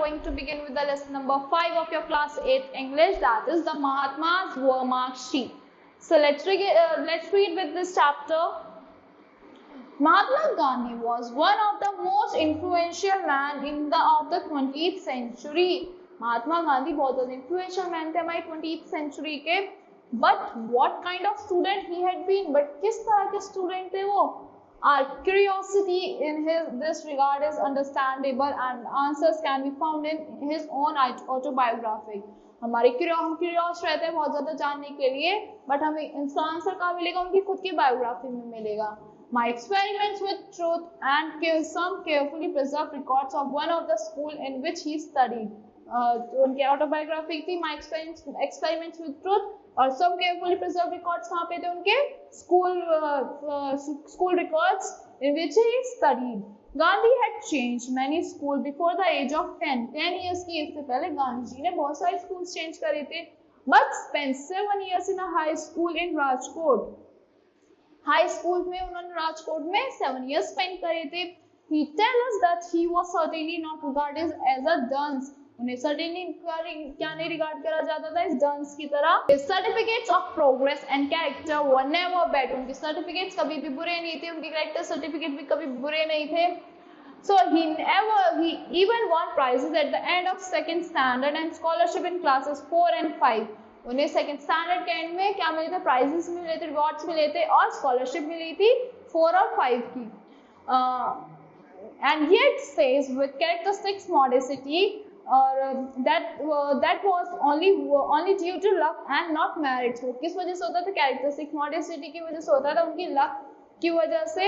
going to begin with the lesson number 5 of your class 8 English, that is the Mahatma's War Mark Sheet. So let's read with this chapter. Mahatma Gandhi was one of the most influential man of the 20th century. Mahatma Gandhi बहुत ज़्यादा influential man थे हमारी 20th century के. But what kind of student he had been? But किस तरह के student थे वो? Our curiosity in this regard is understandable and answers can be found in his own autobiography. हम curious रहते हैं बहुत ज़्यादा जानने के लिए, but हमें इसका आंसर कहाँ मिलेगा? उनकी खुद की बायोग्राफी में मिलेगा. My experiments with truth and some carefully preserved records of one of the school in which he studied. उनकी autobiography थी My experiments with truth और some carefully preserved records कहाँ पे थे उनके school records in which he studied. Gandhi had changed many schools before the age of 10 years की as से पहले गांधी जी ने बहुत सारे schools change करे थे, but spent 7 years in a high school in Rajkot. High school में उन्होंने राजकोट में 7 years spend करे थे. He tells us that he was certainly not regarded as a dunce. उन्हें certainly क्या नहीं regard करा जाता था इस dunce की तरह. His certificates of progress and character were never bad. उनके certificates कभी भी बुरे नहीं थे, उनके character certificate भी कभी बुरे नहीं थे. So he even won prizes at the end of second standard and scholarship in classes 4 and 5. उन्हें सेकंड स्टैंडर्ड के एंड में क्या मिले थे? प्राइजेस मिले थे, रिवॉर्ड्स मिले थे और स्कॉलरशिप मिली थी 4 और 5 की. And yet says with characteristics modesty that was only due to luck and not merit. वो किस वजह से होता था? characteristics modesty की वजह से होता था, उनकी luck की वजह से,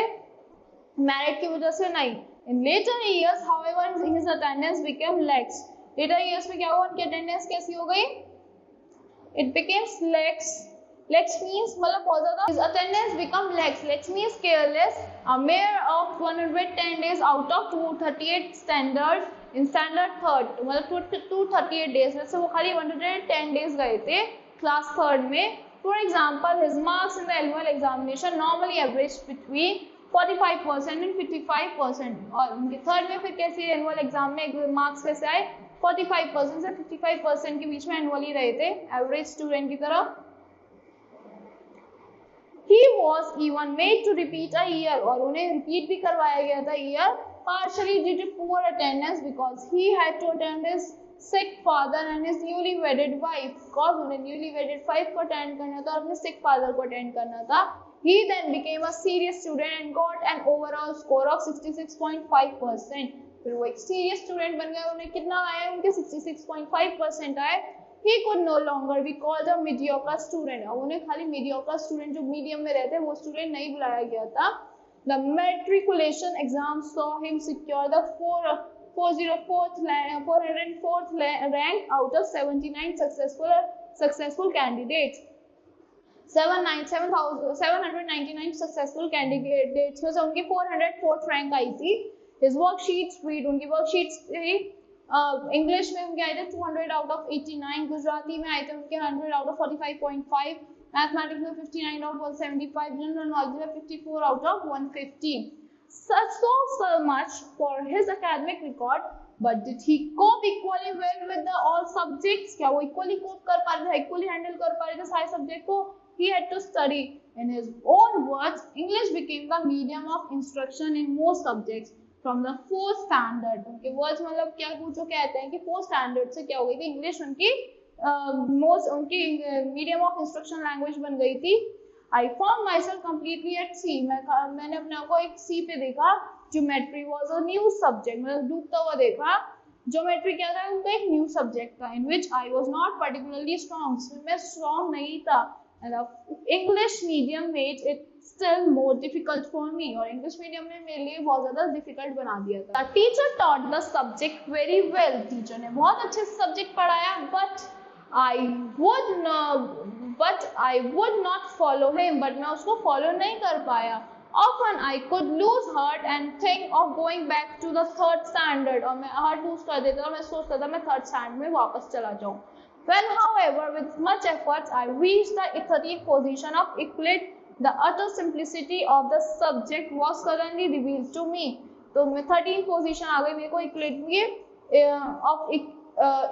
merit की वजह से नहीं. In later years however his attendance became lax. later years में क्या हुआ? उनकी attendance कैसी हो गई? It became lax. Lax means मतलब बहुत ज़्यादा. His attendance become lax. Lax means careless. A mere of 110 days out of 238 standards in standard third. मतलब 238 days में से वो खाली 110 days गए थे class third में. For example, his marks in the annual examination normally averaged between 45% and 55%. और उनके third में फिर कैसे annual exam में marks कैसे आए? 45% से 55% के बीच में एनुअली रहे थे एवरेज स्टूडेंट की तरह. He was even made to repeat a year और उन्हें रिपीट भी करवाया गया था year, partially due to poor attendance because he had to attend his sick father and his newly wedded wife. Because उन्हें newly wedded wife को attend करना था और अपने sick father को अटेंड करना था. He then became a serious student and got an overall score of 66.5%. फिर वो एक सीरियस स्टूडेंट बन गए. उन्हें कितना आया? उनके 66.5% आए. He could no longer be called a mediocre student. अब उन्हें खाली mediocre student जो मीडियम में रहते हैं वो स्टूडेंट नहीं बुलाया गया था. The matriculation exam saw him secure the 404th rank out of 79 successful candidates. 799 successful candidates में से उनकी 404th rank आई थी. His worksheets read, उनकी worksheets थी इंग्लिश में उनके आए थे 200 out of 89, गुजराती में आए थे उनके 100 out of 45.5, मैथमेटिक्स में 59 out of 75, जनरल नॉलेज में 54 out of 150. So much for his academic record, but did he cope equally well with all subjects? क्या वो equally cope कर पा रहे थे, equally handle कर पा रहे थे सारे सब्जेक्ट को? He had to study. In his own words, English became the medium of instruction in most subjects. From the 4th standard, उनके वर्ड्स मतलब क्या पूछो कहते हैं कि 4th standard से क्या हो गई थी? इंग्लिश उनकी मीडियम ऑफ इंस्ट्रक्शन लैंग्वेज बन गई थी. I found myself completely at sea. मैंने अपने आप को एक सी पे देखा. Geometry was a new subject. मतलब डूबता हुआ देखा. Geometry क्या था? उनका एक न्यू सब्जेक्ट था in which I was not particularly strong. मैं स्ट्रॉन्ग नहीं था. English medium made it still more difficult for me. और इंग्लिश मीडियम ने मेरे लिए बहुत ज़्यादा डिफिकल्ट बना दिया था. The teacher taught the subject very well. Teacher ने बहुत अच्छे से सब्जेक्ट पढ़ाया, but I would not follow him. but मैं उसको फॉलो नहीं कर पाया. Often I could lose heart and think of going back to the 3rd standard. और मैं हार्ट लूज कर देता था, मैं सोचता था मैं 3rd standard में वापस चला जाऊँ. When, however, with much effort, I reached the 30th position of Euclid, the utter simplicity of the subject was suddenly revealed to me. तो मैं 13th पोजीशन आ गई मेरे को यूक्लिड की of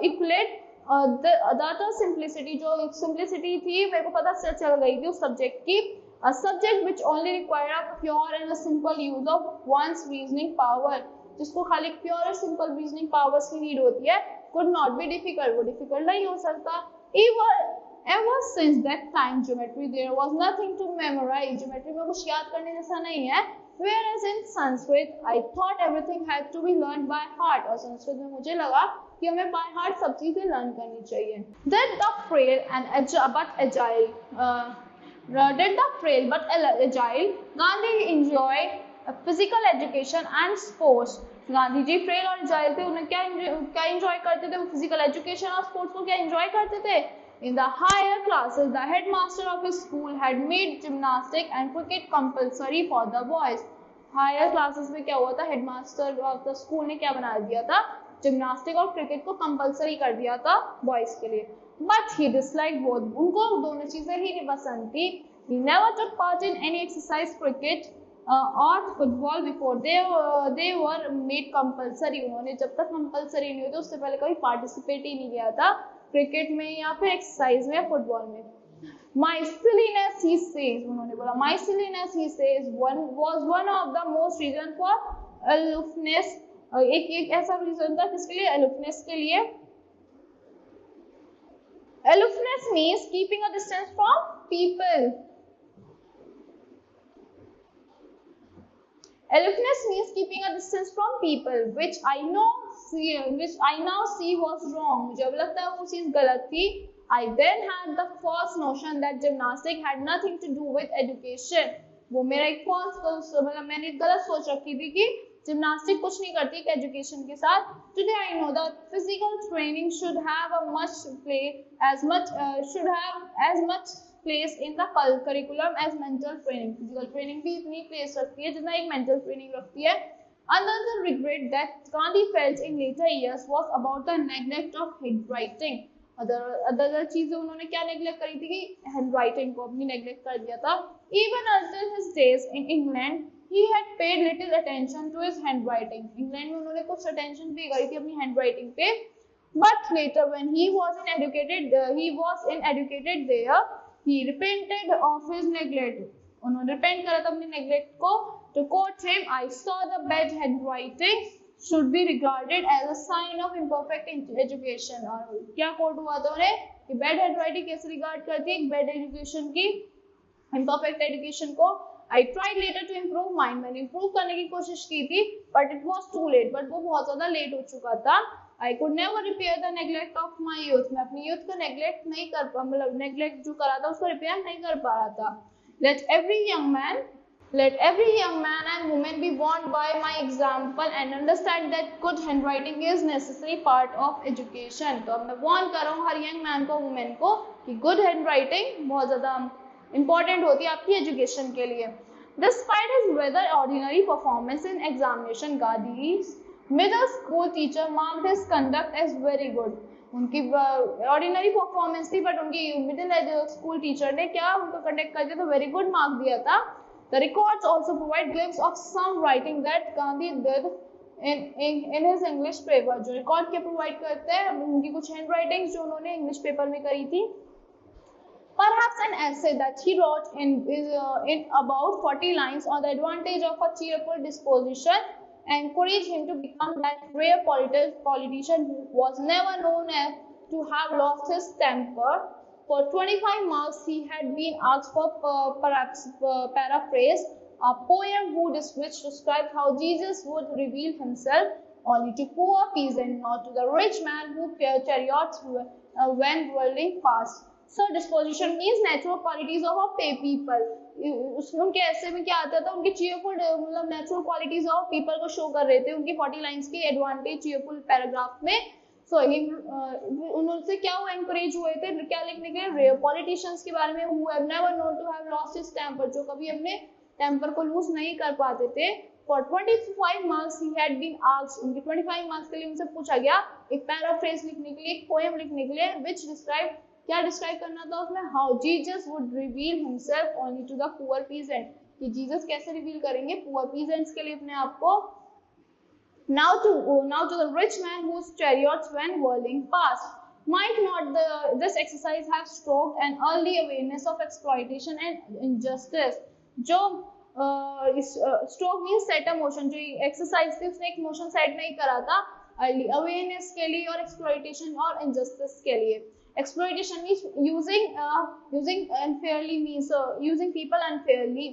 equate the other simplicity, जो simplicity थी मेरे को पता चल गई थी उस subject की, a subject which only require a pure and a simple use of one's reasoning power, जिसको खाली pure और simple reasoning powers की need होती है, could not be difficult, वो difficult नहीं हो सकता. Ever since that time geometry there was nothing to memorize, geometry में कुछ याद करने जैसा नहीं है. Whereas in Sanskrit I thought everything had to be learned by heart, और संस्कृत में मुझे लगा कि हमें by heart सब चीजें learn करनी चाहिए. Did the frail but agile Gandhi enjoy physical education and sports. Gandhi ji frail और एजाइल थे, उन्हें क्या एंजॉय करते थे? वो फिजिकल एजुकेशन और स्पोर्ट्स को क्या एंजॉय करते थे? In the higher classes, the headmaster of his school had made gymnastics and cricket compulsory for the boys. Higher classes में क्या हुआ था? Headmaster of the school ने क्या बना दिया था? जिम्नास्टिक और क्रिकेट को कंपलसरी कर दिया था बॉयज के लिए. But he disliked both. उनको दोनों चीजें ही नहीं पसंद थी. He never took part in any exercise, cricket और football before they were made compulsory. उन्होंने जब तक कंपलसरी नहीं हुई तो उससे पहले कभी पार्टिसिपेट ही नहीं किया था क्रिकेट में या फिर एक्सरसाइज में या फुटबॉल में. My silliness, he says, उन्होंने बोला my silliness, he says, was one of the most reason for aloofness. एक ऐसा रीजन था किसके लिए? aloofness के लिए. Aloofness means keeping a distance from people. Aloofness means keeping a distance from people, which I now see was wrong. मुझे अब लगता है वो चीज गलत थी. I then had the false notion that gymnastics had nothing to do with education. वो मेरा एक false, मतलब मैंने गलत सोच रखी थी कि जिम्नास्टिक कुछ नहीं करती एजुकेशन के साथ. Today I know that physical training should have as much place in the curriculum as mental training. Physical training भी इतनी place रखती है जितना एक mental training रखती है. Another regret that Gandhi felt in later years was about the neglect of handwriting. Other चीजें उन्होंने क्या नेग्लेक्ट करी थी कि हैंडराइटिंग को अपनी नेग्लेक्ट कर दिया था. Even until his days in England, he had paid little attention to his handwriting. England में उन्होंने कुछ attention पे करी थी अपनी handwriting पे. But later, when he was educated there, he repented of his neglect. उन्होंने repent करा था अपनी neglect को. To quote him, I saw the bad handwriting should be regarded as a sign of imperfect education. और क्या quote हुआ था उन्हें कि bad handwriting कैसे regard करती है bad education की, imperfect education को. I tried later to improve mine. मैंने improve करने की कोशिश की थी, but it was too late. But वो बहुत ज़्यादा late हो चुका था. I could never repair the neglect of my youth. मैं अपनी youth को neglect नहीं कर पा, मतलब neglect जो करा था उसको repair नहीं कर पा रहा था. Let every young man and woman be warned by my example and understand that good handwriting is necessary part of education. तो अब मैं warn कर रहा हूँ हर young man को, woman को कि good handwriting बहुत ज़्यादा important होती है आपकी education के लिए. Despite his rather ordinary performance in examination, Gandhi's middle school teacher marked his conduct as very good. उनकी ordinary performance थी, but उनकी middle school teacher ने क्या उनको conduct करके तो very good mark दिया था. The records also provide glimpse of some writing that Gandhi did in his English paper. जो record क्या provide करते हैं उनकी कुछ handwritings जो उन्होंने English paper में करी थी. Perhaps an essay that he wrote in about 40 lines on the advantage of a cheerful disposition encouraged him to become that rare politician who was never known to have lost his temper. For 25 marks, he had been asked for paraphrase a poem which described how Jesus would reveal himself only to poor peasants, not to the rich man who chariots went whirling past. So disposition means natural qualities of a people. उनके ऐसे में क्या आता था, उनके cheerful मतलब natural qualities of people को show कर रहे थे उनकी 40 lines की advantage cheerful paragraph में. So उनसे क्या हुआ, encourage हुए थे क्या लिखने के लिए, politicians के बारे में, who have never known to have lost his temper, जो कभी अपने temper को lose नहीं कर पाते थे. For 25 marks he had been asked, उनके 25 marks के लिए उनसे पूछा गया एक paraphrase लिखने के लिए, एक poem लिखने के लिए, which describe क्या डिस्क्राइब करना था उसमें, how Jesus would reveal himself only to the poor peasant, कि जीसस कैसे रिवील करेंगे पुअर पीजेंट्स के लिए अपने आप को. Now to the rich man whose chariots went whirling past. Might not this exercise have stroked an early awareness of exploitation and injustice? जो stroke mean set a motion, जो exercise थी उसने एक मोशन सेट नहीं करा था early awareness के लिए और एक्सप्लॉइटेशन और इनजस्टिस के लिए. Exploitation means using unfairly, means using people unfairly.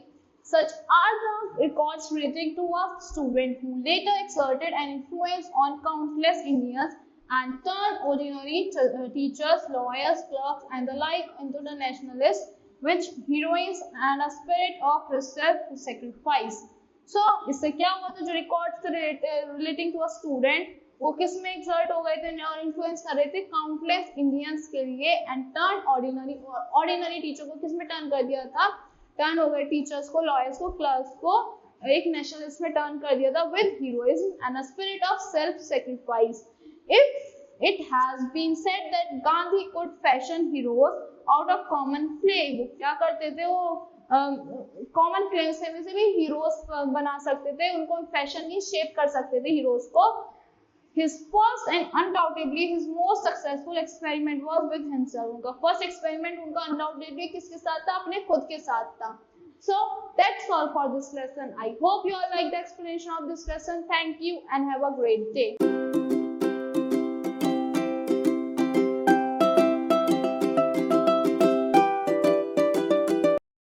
Such are the records relating to a student who later exerted an influence on countless Indians and turned ordinary teachers, lawyers, clerks, and the like into the nationalists with heroines and a spirit of self-sacrifice. So, इससे क्या हुआ था, जो records relating to a student वो किस में exert हो गए थे और इन्फ्लुएंस कर रहे थे काउंटलेस इंडियंस के लिए, एंड टर्न ऑर्डिनरी टीचर को किस में टर्न कर दिया था, टर्न हो गए टीचर्स को, लॉयर्स को, क्लर्क्स को एक नेशनलिस्ट में टर्न कर दिया था with heroism and a spirit of self sacrifice. If it has been said that Gandhi could fashion heroes out of common clay, वो क्या करते थे, वो कॉमन क्ले से भी हीरोज बना सकते थे, उनको फैशन ही शेप कर सकते थे हीरोज को. His first and undoubtedly his most successful experiment was with himself. उनका first experiment उनका undoubtedly किसके साथ था, अपने खुद के साथ था. So that's all for this lesson. I hope you all like the explanation of this lesson. Thank you and have a great day.